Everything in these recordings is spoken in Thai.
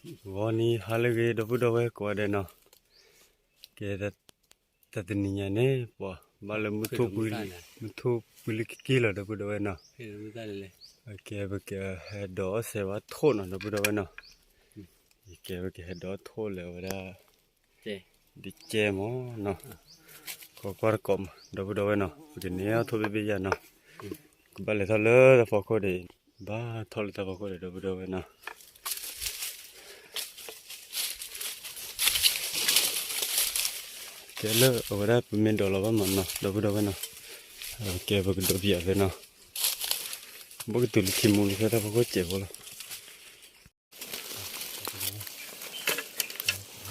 วันนี้ฮัลโหลเกย์ดับดับเว้ยกว่าเดนนะเกย์ตัดนี่ยันเนี่ยปะบาลมุทุบุลิกิโลดับดับเว้ยนะเกย์เบกเฮดดอเซวะทุ่นดับดับเว้ยนะเกย์เบกเฮดดอทุ่นเลยว่าดิเจมอนะก็ควาร์คอมดับดับเว้ยนะเกย์เนี่ยทุ่มเบียนะบาเลทอลเลยตะฟอกเดย์บ้าทอลตะฟอกเดย์ดับดับเว้ยนะเกลือเอาไว้เป็นเมนดอลลาร์มันนะดับดับเว้ยนะเกย์เบกดับเบียเว้ยนะบางทีตุลิขิมุลิเขาทำพวกเจ็บวะ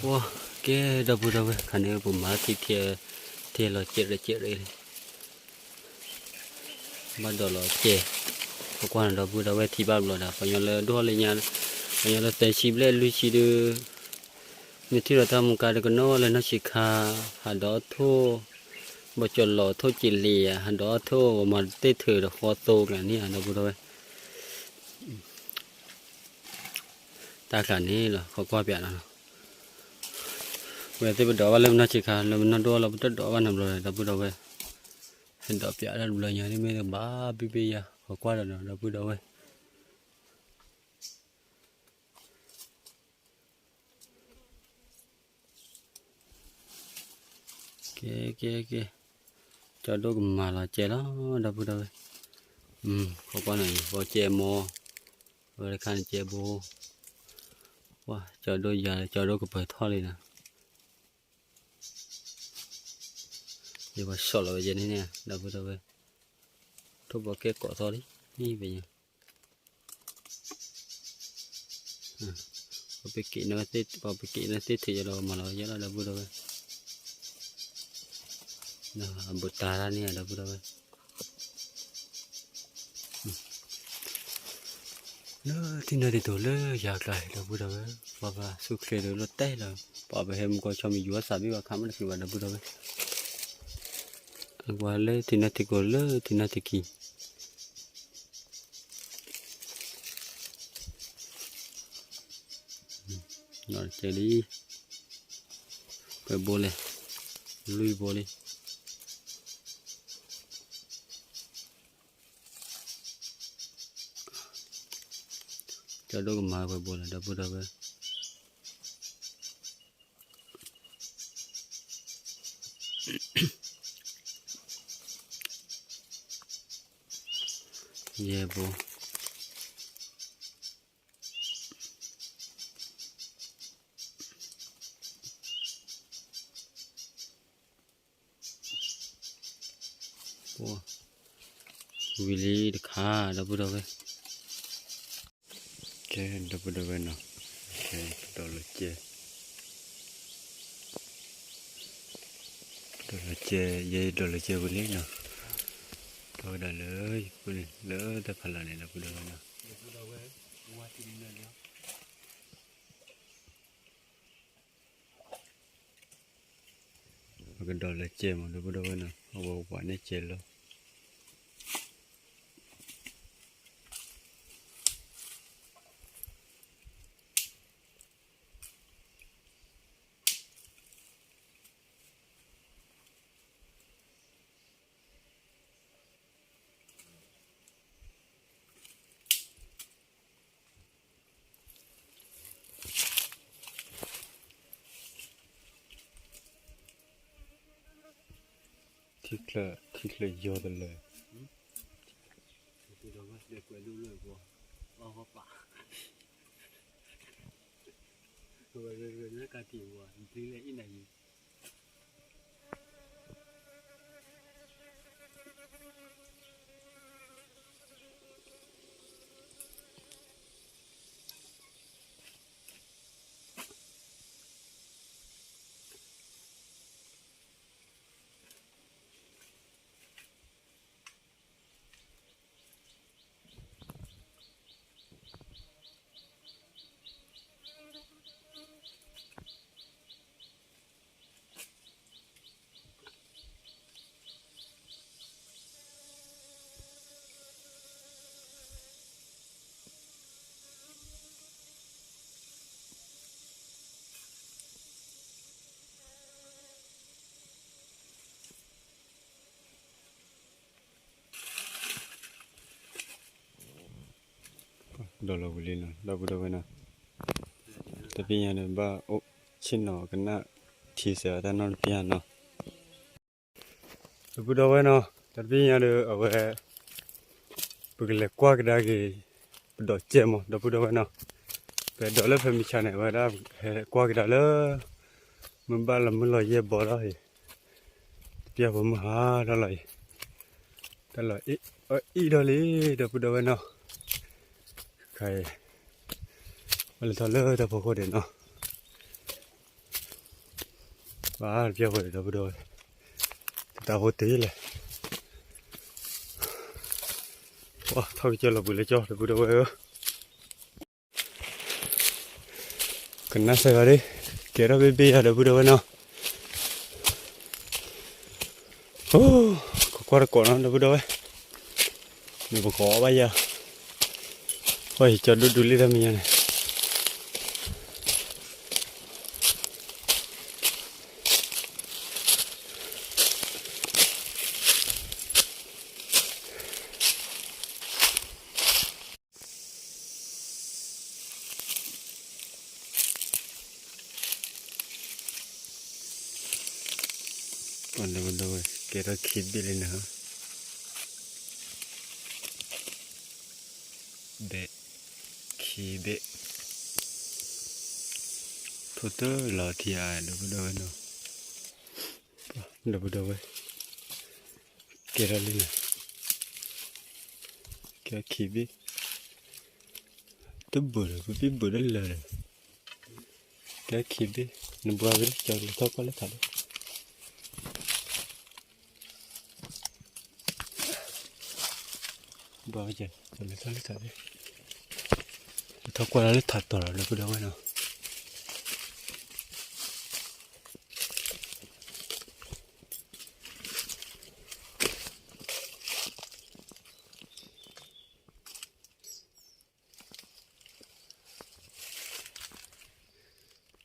ว้าแกดับดับเว้ยคันนี้ผมมาที่เราเจ็ดเลยบ้านดอลลาร์เจ็บพวกวันดับดับเว้ยที่บ้านเราพยายามเลยดูอะไรเงี้ยพยายามเลยแต่ชีวิตเลยลุยชีดูมีที่เราทำการกันโน่เลยนะสิขาหันดอทั่วบจหล่อทั่วจิเลียหันดอทั่วมันเตะถือคอโตกันนี่ดับดับเว้ยตาขันนี้เหรอเขาก็เปลี่ยนนะเวลาที่ไปดอกว่าเริ่มน่าชิคาเริ่มน่าดูเราไปดอกว่าทำเลยดับดับเว้ยเห็นดอกเปลี่ยนแล้วเลยอย่างนี้ไม่ได้บ้าบีอะเขาก็แล้วนะดับดับเว้ยเกจะดูกันมาละเจแล้วดับดับเว้ยเขาก็ไหนพอเจโมเวลาการเจโบว่าจะดูยาจะดูกับเปิดท่อเลยนะเดี๋ยวว่าสอบเราไปเจนี่เนี่ยดับดับเว้ยทุบบอกเกะเกาะท่อดินี่เป็นยังพอไปกินเนื้อติดที่จะเรามาเราเยอะแล้วดับดับเว้ยนะบุตรนี่ดับดับเว้ยเนอะที่นั่นที่ตัวเลยอยากได้ดับดับเว้ยว่าสุขเลยรถเต้เลยพอไปเห็นก็ชอบมีอยู่ว่าสามีว่าคำมันคือว่าดับดับเว้ยว่าเลยที่นั่นที่ก็เลยที่นั่นที่กี่นอนเจดีไปโบเลยลุยโบเลยจะดูกันมาไปโบเลยดับดับเว้ยเย่โบวิลลี่ข้าดับดับเว้ยแกดับดับเว้ยเนาะแกดอลลาร์เจเย่ดอลลาร์เจวิลลี่เนาะตัวเดเลยวิลลี่เลยแต่พลังเนี่ยดับดับเว้ยเนาะมันก็ดอลลาร์เจมันดับดับเว้ยเนาะเอาไว้ในเจลแล้วที่เลยเยอะเลยที่เราเด็กวัยรุ่นเลยบัวว่าป่าตัวเรื่องนักการที่วัวที่เลยอินไหน đó là bự lên đó bự đâu vậy nàoแต่พี่ยังเนี่ยบ้าโอ้ชินเนาะกันนะทีเสียแต่นอนพี่ยังเนาะบดูเอาไว้เนาะแต่พี่ยังเนี่ยเอาไว้ปกติกว่าก็ได้กี่ดอกเจมส์ดอกบดูเอาไว้เนาะแต่ดอกเล็กเพิ่มมีชาเนี่ยไว้ได้กว่าก็ได้เลยมันบ้าละมันลอยเย็บบอลเลยเปียผมหาได้เลยได้เลยอีดอลี่ดอกบดูเอาไว้เนาะใครมันทอดเลยแต่พอคนเด่นเนาะว้าเปียผมดอกบดูตาโหดตีเลยว้าเท่าที่เจอเราบุญเลยจ้ะดอกบดูเอาไว้กันน่าเสียดายเกี่ยวกับเบี้ยดอกบดูเอาไว้เนาะโอ้ก็ก่อนดอกบดูเอาไว้มีบุกขอไว้ยังโอ้ยจอดดูลิดามีเนี่ยก่อนดอกบดูเอาไว้เกี่ยวกับคิดบิเลยนะฮะเบะคีเบะทุกตัวหล่อที่อ่านดอกบดูเอาไว้เนาะดอกบดูเอาไว้เกี่ยวกับลินะเกี่ยวกับคีเบะตัวบุญก็เป็นบุญเลยเกี่ยวกับคีเบะนึกว่าเป็นจอดรถทับก็เลยทับบ้าจังจอดรถทับเลยทับเลยทับก็เลยทับต่อแล้วก็ได้ไว้เนาะ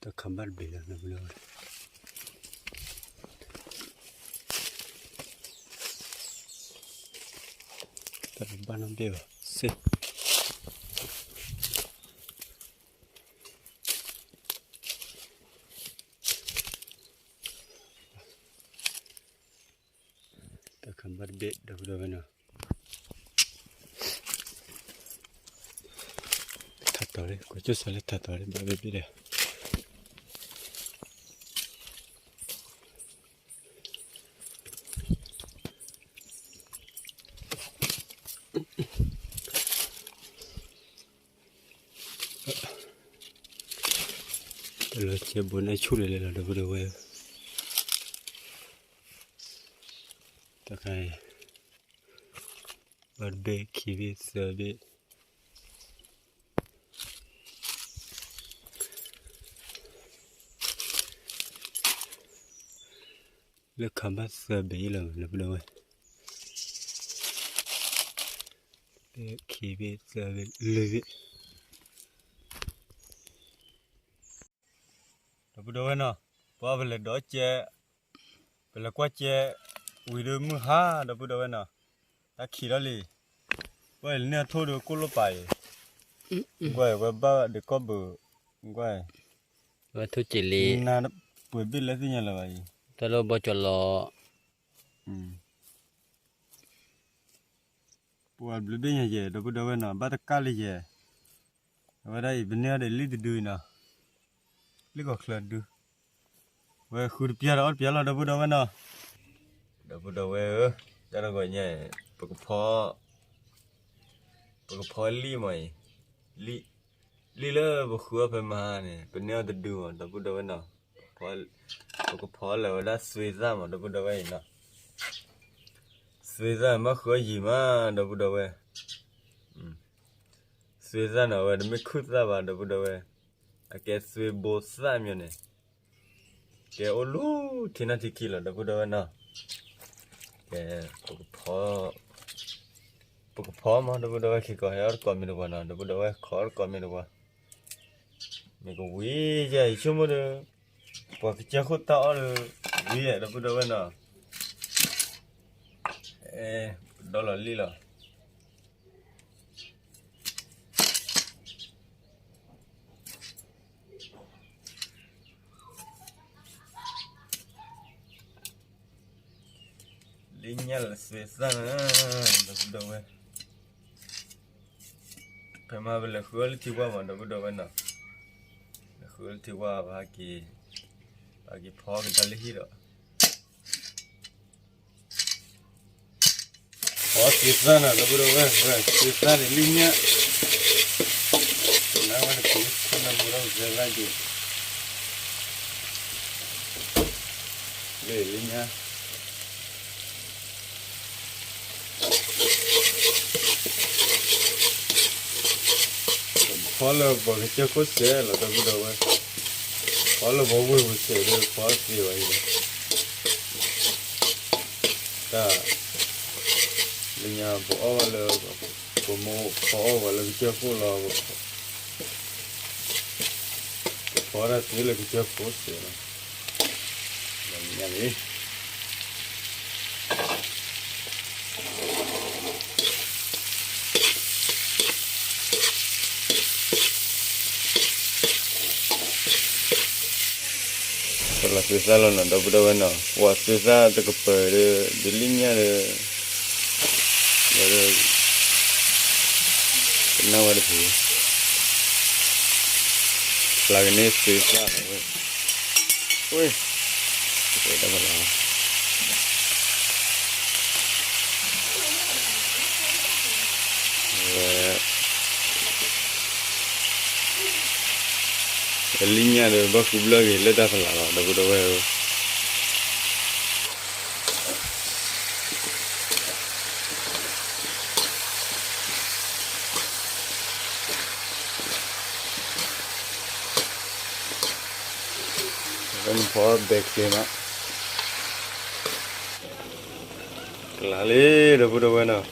ตัวคำบ้านเบี้ยนะไม่รู้ตัวบ้านน้ำเบี้ยเสร็จตัวคำบ้านเบี้ยดอกบดูเอาไว้เนาะทับต่อเลยก็จะสลัดทับต่อเลยบ้าเบี้ยเดียวเราเจ็บบนไอ้ชุดเลยเราดูไว้ตะไคร้บาร์เบคิวิสเบเลือกคำว่าเสือเบย์เราดูไว้เบคิวิสเบเลยเราดูไว้เนาะเพราะว่าเราดอเจเรากว่าเจวิดีโอมือหาเราดูไว้เนาะถ้าขี้แล้วเลยว่าเนี่ยทั่วดูกุลไปว่าบ้าเด็กก็เบื่อว่าทุจิลีน่าป่วยบิดแล้วที่ยังไงตะโลบจลอปวดบลูบี้ยังเย่เราดูไว้เนาะบ้าตะกาเลยเย่ว่าได้เป็นเนี่ยได้ลิดดูนะลิก็คลาดดูว่าคุณเปียร์เราดูไว้เนาะดูไว้จะเราก็เนี่ยปกพอลี่ไหมลี่เลยบุคคลเป็นมาเนี่ยเป็นเนี่ยดูดูไว้เนาะพอแล้วได้สวีซ่ามาดูไว้เนาะสวีซ่ามาขอยี่มาดูไว้สวีซ่าเนาะว่าไม่คุ้นซะบ้างดูไว้แกสวีโบซ่ามีเนี่ยแกโอลูที่นั่นที่กี่ละดูไว้เนาะแกปกพอมาดูไว้ขี้ก็ให้อร์กอมีดูว่านะดูไว้ขอร์กอมีดูว่ามีก็วิ่งใจชั่วโมงนึงพอที่จะขุดต่อเลยวิ่งดูไว้นะดอลลาร์ลีละ linha la suesa da we pema bele khol ti wa ma da we na khol ti wa ba ki phog dal hi ro o suesa na da we suesa linha na wa ki na mu ro zela ji le linha follow bởi cái cốt xe là tao biết đâu ấy follow bảo vệ một xe để phá gì vậy ta mình nhà bỏ là của mô phá vào là cái chơi phố là phá ra tí là cái chơi phố xe là mình nhà đi la suesa lo no da bueno wa suesa te ko de línea de no va de la gene suesa uy da mala la línea de bajo blog y le da la da veo un po' de clima la le da bueno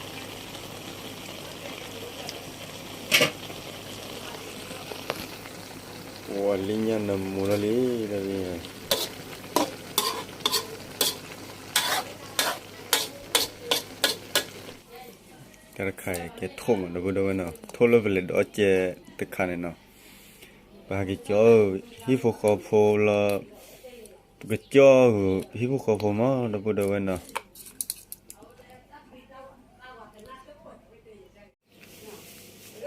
línea no murali đây cái khai cái thùng nó vừa đâu nào thô là về đó che tất cả này nào và cái chỗ hiphop là cái chỗ hiphop mà nó vừa đâu nào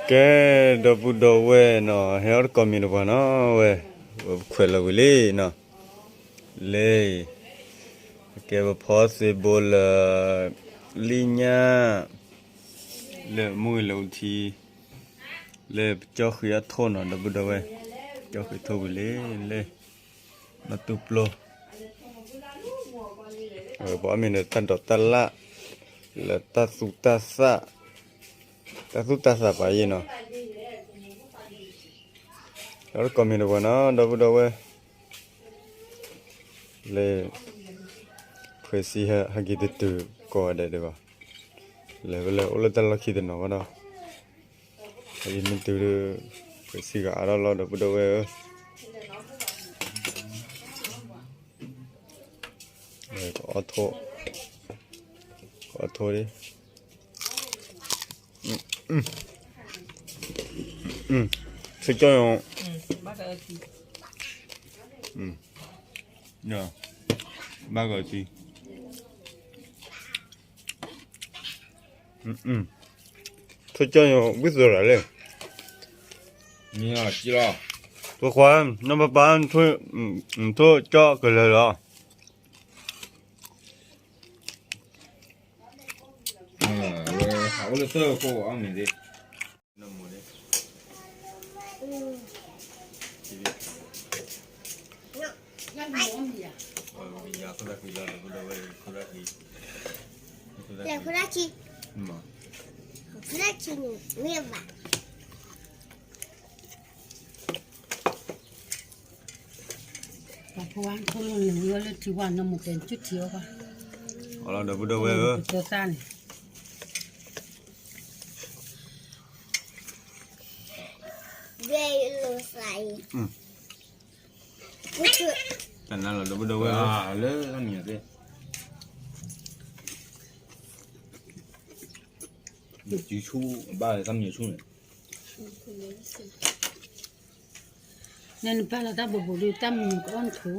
cái đó vừa đâu vậy nó hết còn mình vào nó vậy khỏe là vậy nè lê cái possible linha lê mùi lâu thì lê cho khi thôn nó đâu đâu vậy cho khi thôn vậy lê nó tụp lô bỏ mình là tan đọt tan lạ là ta su ta sa phải gì nó đó còn mình đâu nó đâu vậy le phải xí ha cái từ coi đây được không le ole ta là khi đó nó đó cái mình từ phải xí cả đó lo đâu vậy có thô đi sẽ cho用야, 막아지. 토짱요 무슨 소리래? 니야, 찌라. 토관 넘버 반 토저 그래라. 왜 하울을 써고 하면 돼. 야, 그렇지. 그렇지는 왜 봐?เพราะว่าเขาลงเหลือแล้วที่ว่าน้ำมันเป็นจุดเทียวค่ะ Ở đâu đâu vềตัวสั้น เวลูใส่กูช่วย Thành ra là đâu về 아, 래 아니야 돼. 지초 바 3년 초네. นั่นป้าเราตั้งบุบดูตั้งมันก้อนถู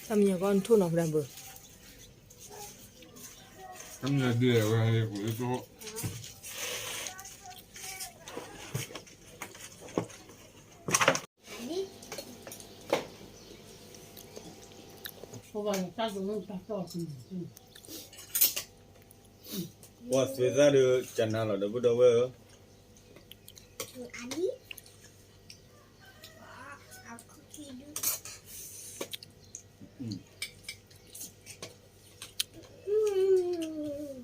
Tâm nhà con thu nọc đàn bờ. Không ngờ đưa vào đây của tôi. เพราะว่าถ้าสมมติตัดต่อขึ้น ว่าสวยซะเด้อจันนาเราเดี๋ยวพูดเอาไว้ อันนี้เอาคุกกี้ดูอืมอืม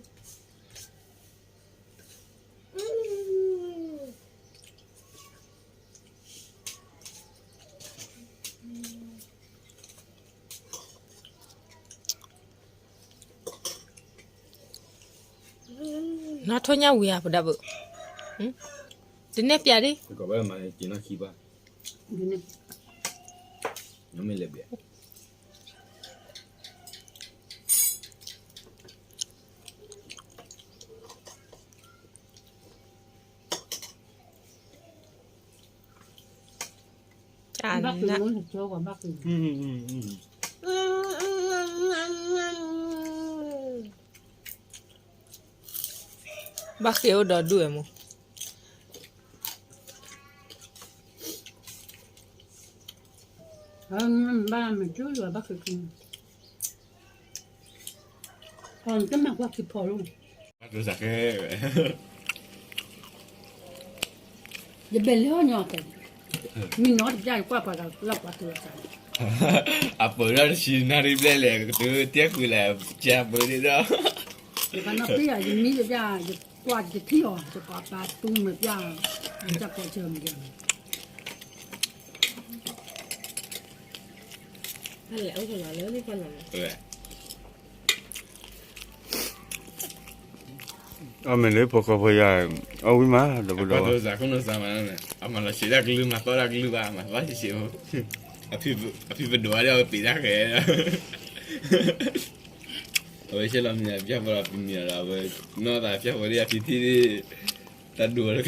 nó thôi nhau quỳ à đập đến nếp giờ đi Có bé mà chỉ nó khí ba. อยู่ใน Nó mới lẹp vậy. chả บักคือ nè มันโชว์กว่าบักคือ bác kêu đỏ đuổi mà บ้านมันช่วยเหลือบักคือกินพอจะมากว่าคือพอลูก Bắt được sạc cái vậy. อย่าเป็นเรื่องหยอกแต่มีน้อยใหญ่กว่าพอเรารับว่าตัวกัน À bữa đó xin nó đi lên lẹ từ tiếc cứ là cha bữa đi đó. เดี๋ยวน้าพี่อย่างนี้จะย่าจะกวาดจะเที่ยวจะกวาดปลาตุ้มแบบย่าจะกวาดเชิมเดียว anh lẽ còn là lớn đi con làm Vậy. เอาไม่เลยพอเขาพยายามเอาไว้มาเดี๋ยวพูด Bắt เอา được sạc không được sao mà này. À mà là chỉ là cái lưng mà to là cái lưng ba mà bắt chỉ chịu. À phi vật đuổi đâu bị đá kệ. Ôi chứ làm nhà chắc vào làm nhà là vậy. Nó tại chắc vào đi phi thi đi. Ta đùa được.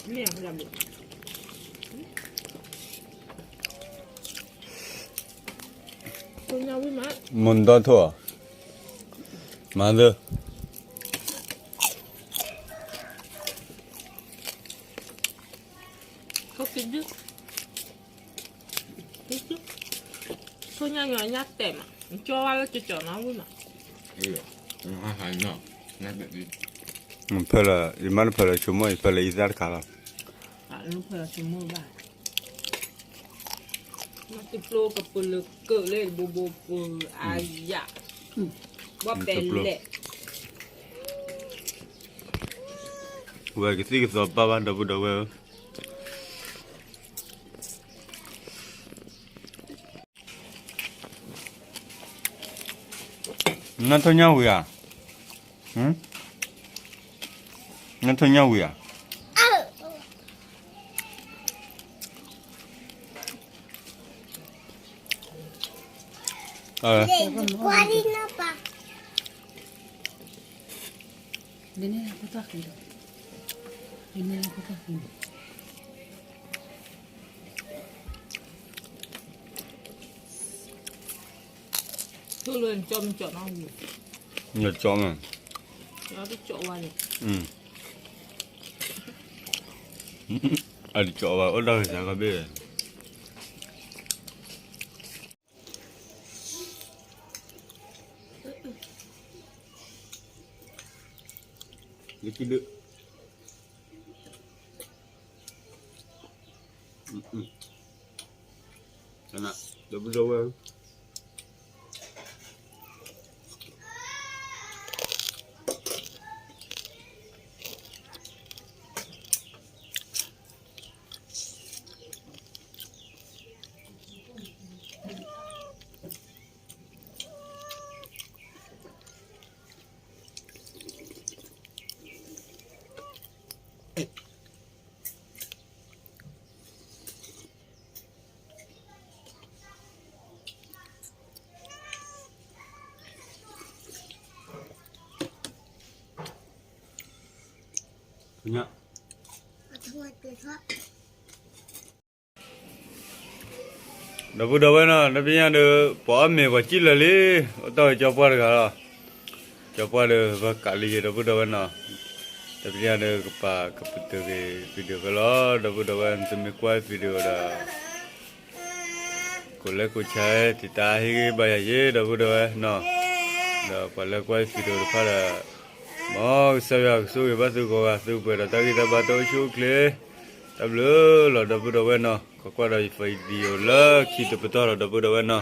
mẹ làm được thôi nhau với má มุนตอนทั่วมาเด้อ có kính chứ kính chứ thôi nhau nhỏ nhát tẻ mà cho ăn cho nó với mà Ừ. Nó hay nó. Nó bị đi. เพื่อละอีมันเพื่อละชั่วโมงเพื่อละอีสานขาละ à nó phải là chúng mua bài nó tiếp lôกับปืนลึกเกิดเลยบูบูปืนอายะว่าเป็นเละ เว้ยก็สิก็สอบป้าบ้านเดี๋ยวพูดเอาไว้นั่นทุ่งเหย้าอ่ะนั่นทุ่งเหย้าอ่ะLady, kuali napa? เดี๋ยวนี้เราก็ตักกินเดี๋ยวนี้เราก็ตักกิน thôi luôn cho mình chọn nó nhiều อย่าจ้องอ่ะ nó cái chỗ qua này อันนี้จ่อว่าเราจะก็เบ้ลิกิดนะเดี๋ยวไปดูว่าเนี่ย Tunggu tu tak. Dapu dawe na, tapi yang ada poa me ba cil lali, atau coba deh kalau, coba deh ba kali je dapu dawe na. Tapi yang ada keputu ke video kalau dapu dawe untuk me kuat video dah. Kalau ku cai kita akhir bayar je dapu dawe na. Dah kalau kuat video pada, mau saya suruh batu kau suruh pada tak kita batu syukle. Tablo, lo dapu dawe na. Kau ada video lah, kita betul lo dapu dawe na.